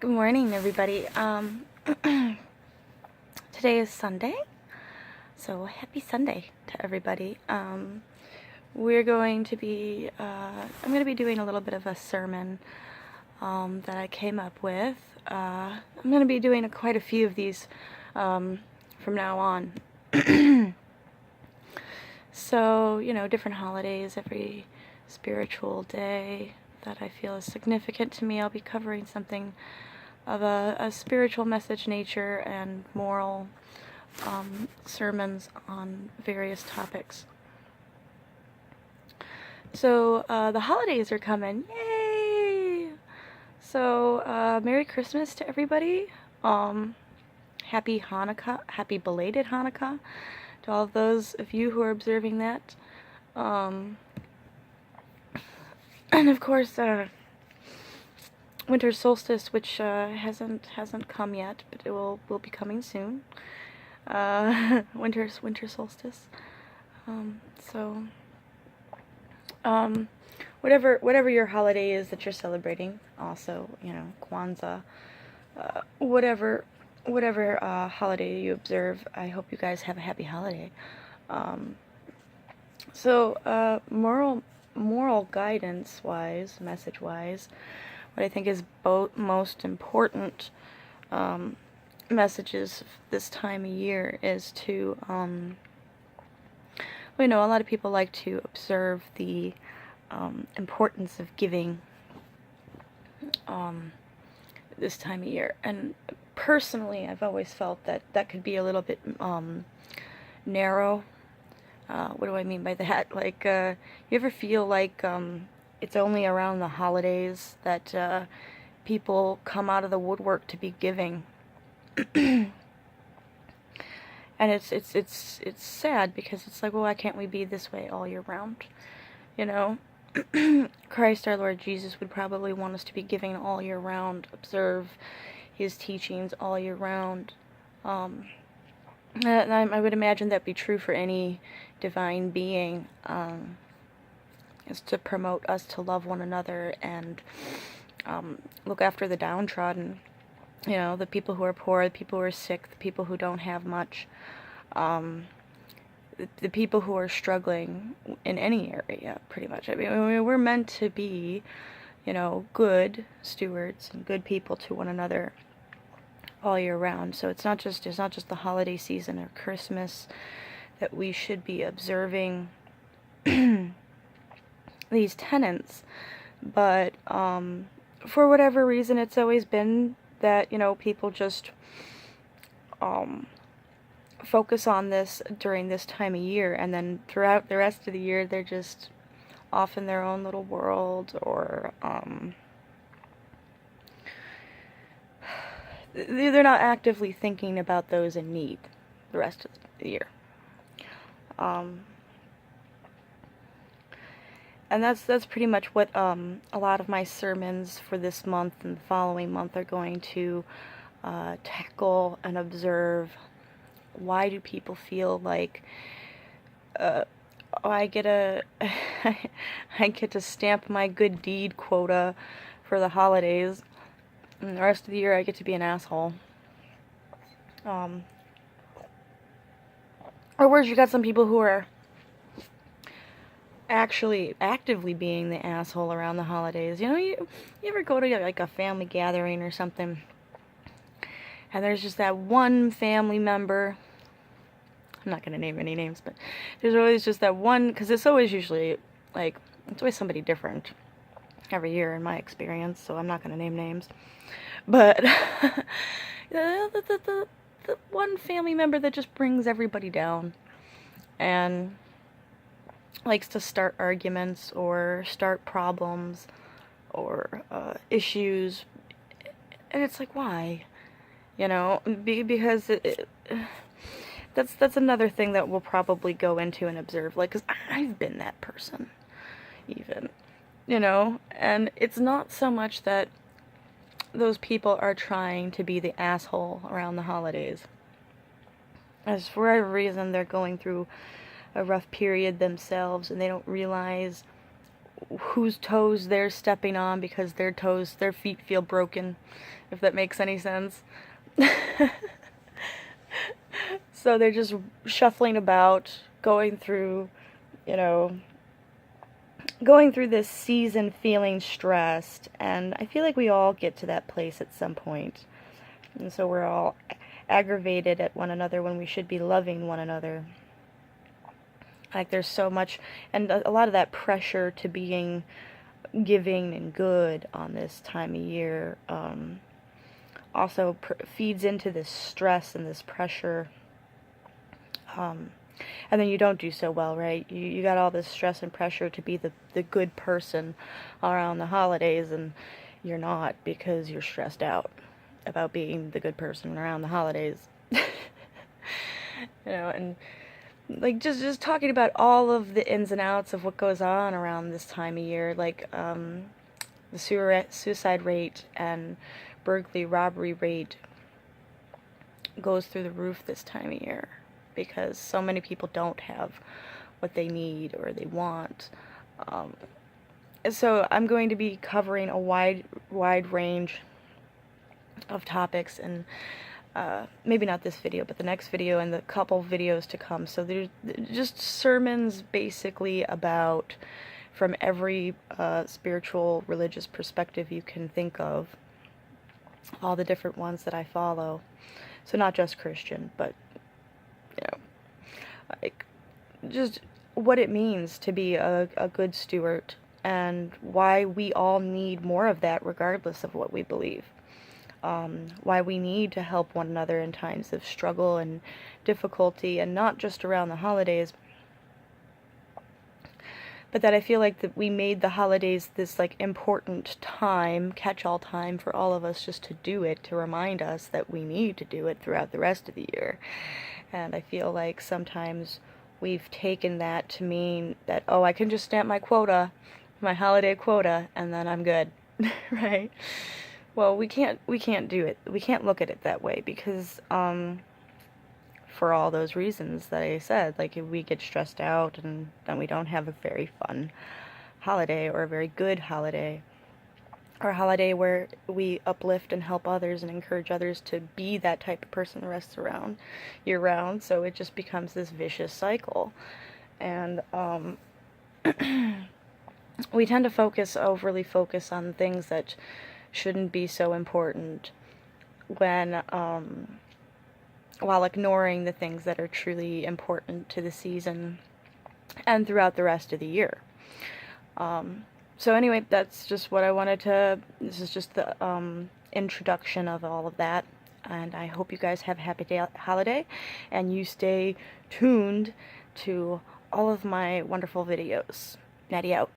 Good morning, everybody. Today is Sunday, so happy Sunday to everybody. We're going to be, I'm going to be doing a little bit of a sermon that I came up with. I'm going to be doing quite a few of these from now on. So, different holidays, every spiritual day that I feel is significant to me, I'll be covering something of a spiritual message nature and moral sermons on various topics. So the holidays are coming. Yay! So Merry Christmas to everybody. Happy Hanukkah. Happy belated Hanukkah to all of those of you who are observing that. And of course, winter solstice, which hasn't come yet, but it will be coming soon. Winter solstice. So whatever your holiday is that you're celebrating, also Kwanzaa, whatever holiday you observe, I hope you guys have a happy holiday. So moral guidance wise, message wise, what I think is most important messages this time of year is to, a lot of people like to observe the importance of giving this time of year. And personally, I've always felt that could be a little bit narrow. What do I mean by that? Like, you ever feel like it's only around the holidays that people come out of the woodwork to be giving? And it's sad because it's like, well, why can't we be this way all year round? Christ our Lord Jesus would probably want us to be giving all year round, observe his teachings all year round. And I would imagine that'd be true for any divine being, is to promote us to love one another and look after the downtrodden. The people who are poor, the people who are sick, the people who don't have much, the people who are struggling in any area, pretty much. I mean, we're meant to be, good stewards and good people to one another all year round. So it's not just the holiday season or Christmas that we should be observing these tenets, but for whatever reason, it's always been that people just focus on this during this time of year, and then throughout the rest of the year they're just off in their own little world, or they're not actively thinking about those in need the rest of the year. And that's pretty much what a lot of my sermons for this month and the following month are going to tackle and observe. Why do people feel like I get to stamp my good deed quota for the holidays, and the rest of the year I get to be an asshole? Or worse, you got some people who are actually actively being the asshole around the holidays. You ever go to like a family gathering or something, and there's just that one family member, I'm not going to name any names, but there's always just that one, because it's always usually, like, it's always somebody different every year in my experience, so I'm not going to name names, but the one family member that just brings everybody down and likes to start arguments or start problems or issues, and it's like, why? Because that's another thing that we'll probably go into and observe, like, because I've been that person, even, and it's not so much that those people are trying to be the asshole around the holidays, as for whatever reason they're going through a rough period themselves, and they don't realize whose toes they're stepping on because their feet feel broken, if that makes any sense. So they're just shuffling about, going through, you know, going through this season feeling stressed, and I feel like we all get to that place at some point. And so we're all aggravated at one another when we should be loving one another. Like there's so much, and a lot of that pressure to being giving and good on this time of year also feeds into this stress and this pressure. And then you don't do so well, right? You got all this stress and pressure to be the good person around the holidays, and you're not, because you're stressed out about being the good person around the holidays. And like just talking about all of the ins and outs of what goes on around this time of year, like the suicide rate and burglary robbery rate goes through the roof this time of year, because so many people don't have what they need or they want. So I'm going to be covering a wide range of topics, and maybe not this video, but the next video and the couple videos to come. So there's just sermons basically about, from every spiritual, religious perspective you can think of, all the different ones that I follow. So not just Christian, but like just what it means to be a good steward, and why we all need more of that regardless of what we believe. Why we need to help one another in times of struggle and difficulty, and not just around the holidays, but that I feel like that we made the holidays this like important time, catch-all time for all of us just to do it, to remind us that we need to do it throughout the rest of the year. And I feel like sometimes we've taken that to mean that, oh, I can just stamp my quota, my holiday quota, and then I'm good, right? Well, we can't do it. We can't look at it that way, because for all those reasons that I said, like if we get stressed out, and then we don't have a very fun holiday, or a very good holiday, or a holiday where we uplift and help others and encourage others to be that type of person the rest around year round. So it just becomes this vicious cycle. And we tend to overly focus on things that shouldn't be so important, when while ignoring the things that are truly important to the season and throughout the rest of the year. So anyway, that's just what I wanted to, this is just the introduction of all of that, and I hope you guys have a happy holiday, and you stay tuned to all of my wonderful videos. Natty out.